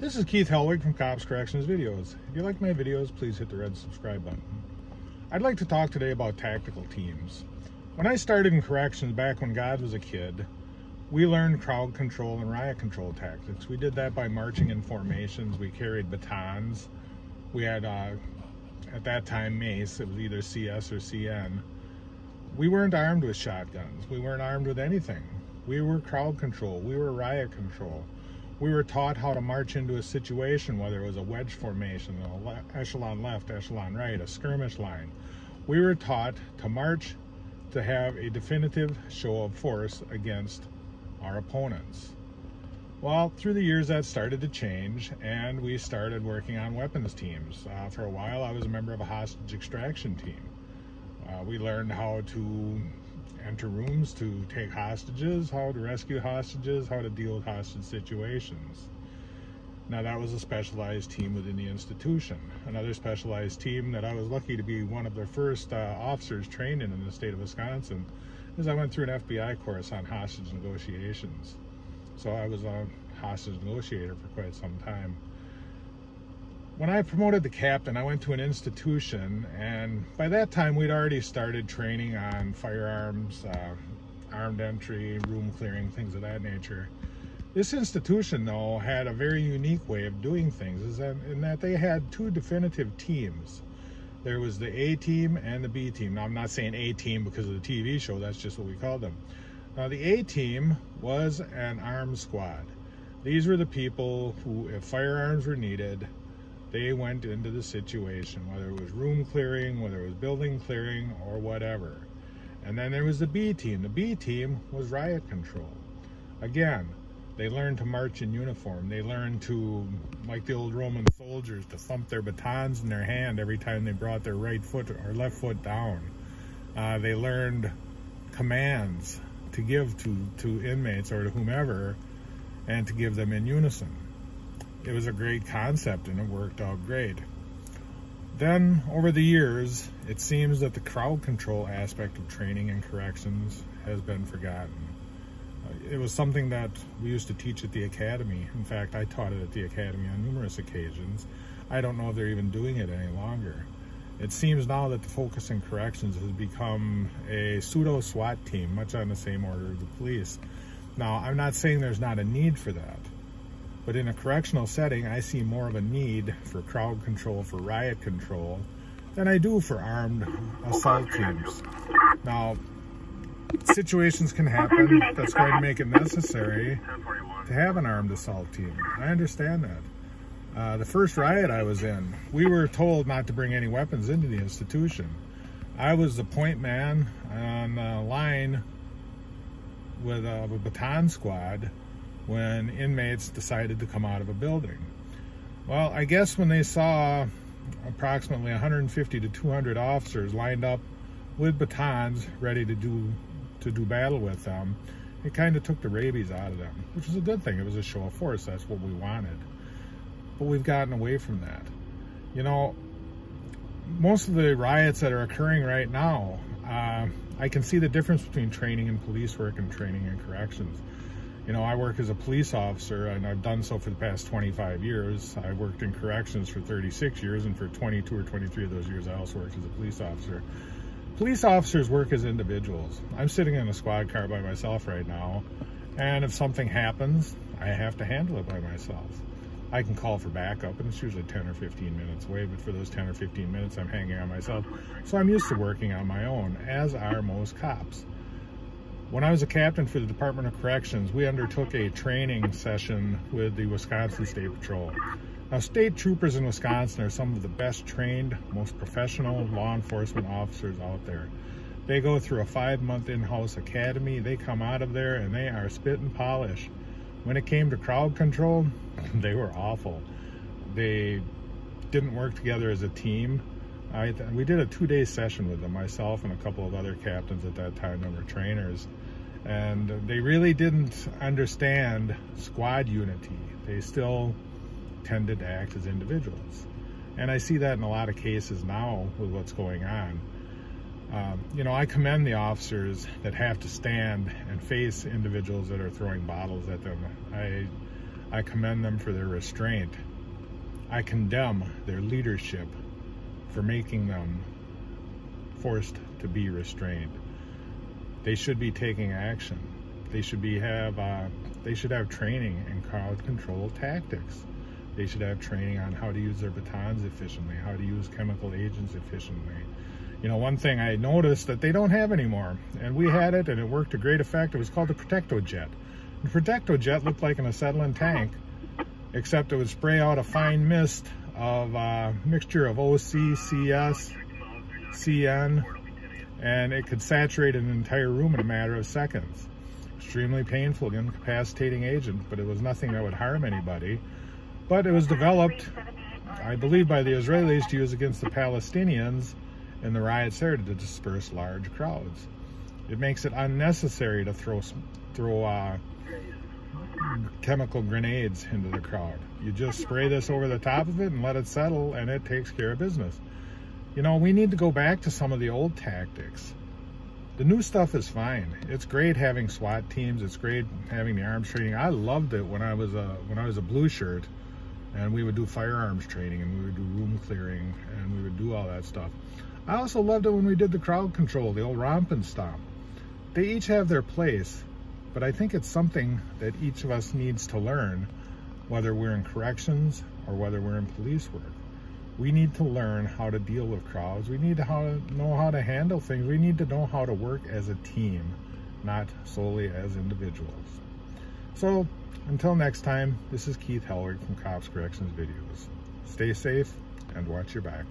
This is Keith Helwig from Cops Corrections Videos. If you like my videos, please hit the red subscribe button. I'd like to talk today about tactical teams. When I started in corrections back when God was a kid, we learned crowd control and riot control tactics. We did that by marching in formations. We carried batons. We had, at that time, mace. It was either CS or CN. We weren't armed with shotguns. We weren't armed with anything. We were crowd control. We were riot control. We were taught how to march into a situation, whether it was a wedge formation, an echelon left, echelon right, a skirmish line. We were taught to march to have a definitive show of force against our opponents. Well, through the years that started to change, and we started working on weapons teams. For a while, I was a member of a hostage extraction team. We learned how to enter rooms to take hostages, how to rescue hostages, how to deal with hostage situations. Now that was a specialized team within the institution. Another specialized team that I was lucky to be one of their first officers trained in the state of Wisconsin is I went through an FBI course on hostage negotiations. So I was a hostage negotiator for quite some time. When I promoted to captain, I went to an institution, and by that time we'd already started training on firearms, armed entry, room clearing, things of that nature. This institution, though, had a very unique way of doing things, in that they had two definitive teams. There was the A team and the B team. Now, I'm not saying A team because of the TV show, that's just what we called them. Now, the A team was an armed squad. These were the people who, if firearms were needed, they went into the situation, whether it was room clearing, whether it was building clearing, or whatever. And then there was the B team. The B team was riot control. Again, they learned to march in uniform. They learned to, like the old Roman soldiers, to thump their batons in their hand every time they brought their right foot or left foot down. They learned commands to give to inmates or to whomever, and to give them in unison. It was a great concept and it worked out great. Then, over the years, it seems that the crowd control aspect of training and corrections has been forgotten. It was something that we used to teach at the academy. In fact, I taught it at the academy on numerous occasions. I don't know if they're even doing it any longer. It seems now that the focus in corrections has become a pseudo SWAT team, much on the same order of the police. Now, I'm not saying there's not a need for that. But in a correctional setting, I see more of a need for crowd control, for riot control, than I do for armed assault teams. Now, situations can happen that's going to make it necessary to have an armed assault team. I understand that. The first riot I was in, we were told not to bring any weapons into the institution. I was the point man on a line with a baton squad when inmates decided to come out of a building. Well, I guess when they saw approximately 150 to 200 officers lined up with batons ready to do battle with them, it kind of took the rabies out of them, which was a good thing. It was a show of force. That's what we wanted. But we've gotten away from that. You know, most of the riots that are occurring right now, I can see the difference between training in police work and training in corrections. You know, I work as a police officer, and I've done so for the past 25 years. I worked in corrections for 36 years, and for 22 or 23 of those years, I also worked as a police officer. Police officers work as individuals. I'm sitting in a squad car by myself right now, and if something happens, I have to handle it by myself. I can call for backup, and it's usually 10 or 15 minutes away, but for those 10 or 15 minutes, I'm hanging on myself. So I'm used to working on my own, as are most cops. When I was a captain for the Department of Corrections, we undertook a training session with the Wisconsin State Patrol. Now, state troopers in Wisconsin are some of the best trained, most professional law enforcement officers out there. They go through a 5-month in-house academy. They come out of there and they are spit and polish. When it came to crowd control, they were awful. They didn't work together as a team. We did a 2-day session with them, myself and a couple of other captains at that time that were trainers. And they really didn't understand squad unity. They still tended to act as individuals. And I see that in a lot of cases now with what's going on. You know, I commend the officers that have to stand and face individuals that are throwing bottles at them. I commend them for their restraint. I condemn their leadership for making them forced to be restrained. They should be taking action. They should have training in crowd control tactics. They should have training on how to use their batons efficiently, how to use chemical agents efficiently. You know, one thing I noticed that they don't have anymore, and we had it and it worked to great effect. It was called the Protecto-Jet. The Protecto-Jet looked like an acetylene tank, except it would spray out a fine mist of a mixture of OC, CS, CN, and it could saturate an entire room in a matter of seconds. Extremely painful, incapacitating agent, but it was nothing that would harm anybody. But it was developed, I believe, by the Israelis to use against the Palestinians in the riots there to disperse large crowds. It makes it unnecessary to throw chemical grenades into the crowd. You just spray this over the top of it and let it settle, and it takes care of business. You know, we need to go back to some of the old tactics. The new stuff is fine. It's great having SWAT teams. It's great having the arms training. I loved it when I was a blue shirt, and we would do firearms training, and we would do room clearing, and we would do all that stuff. I also loved it when we did the crowd control, the old romp and stomp. They each have their place, but I think it's something that each of us needs to learn, whether we're in corrections or whether we're in police work. We need to learn how to deal with crowds. We need to know how to handle things. We need to know how to work as a team, not solely as individuals. So, until next time, this is Keith Hellwig from Cops Corrections Videos. Stay safe and watch your back.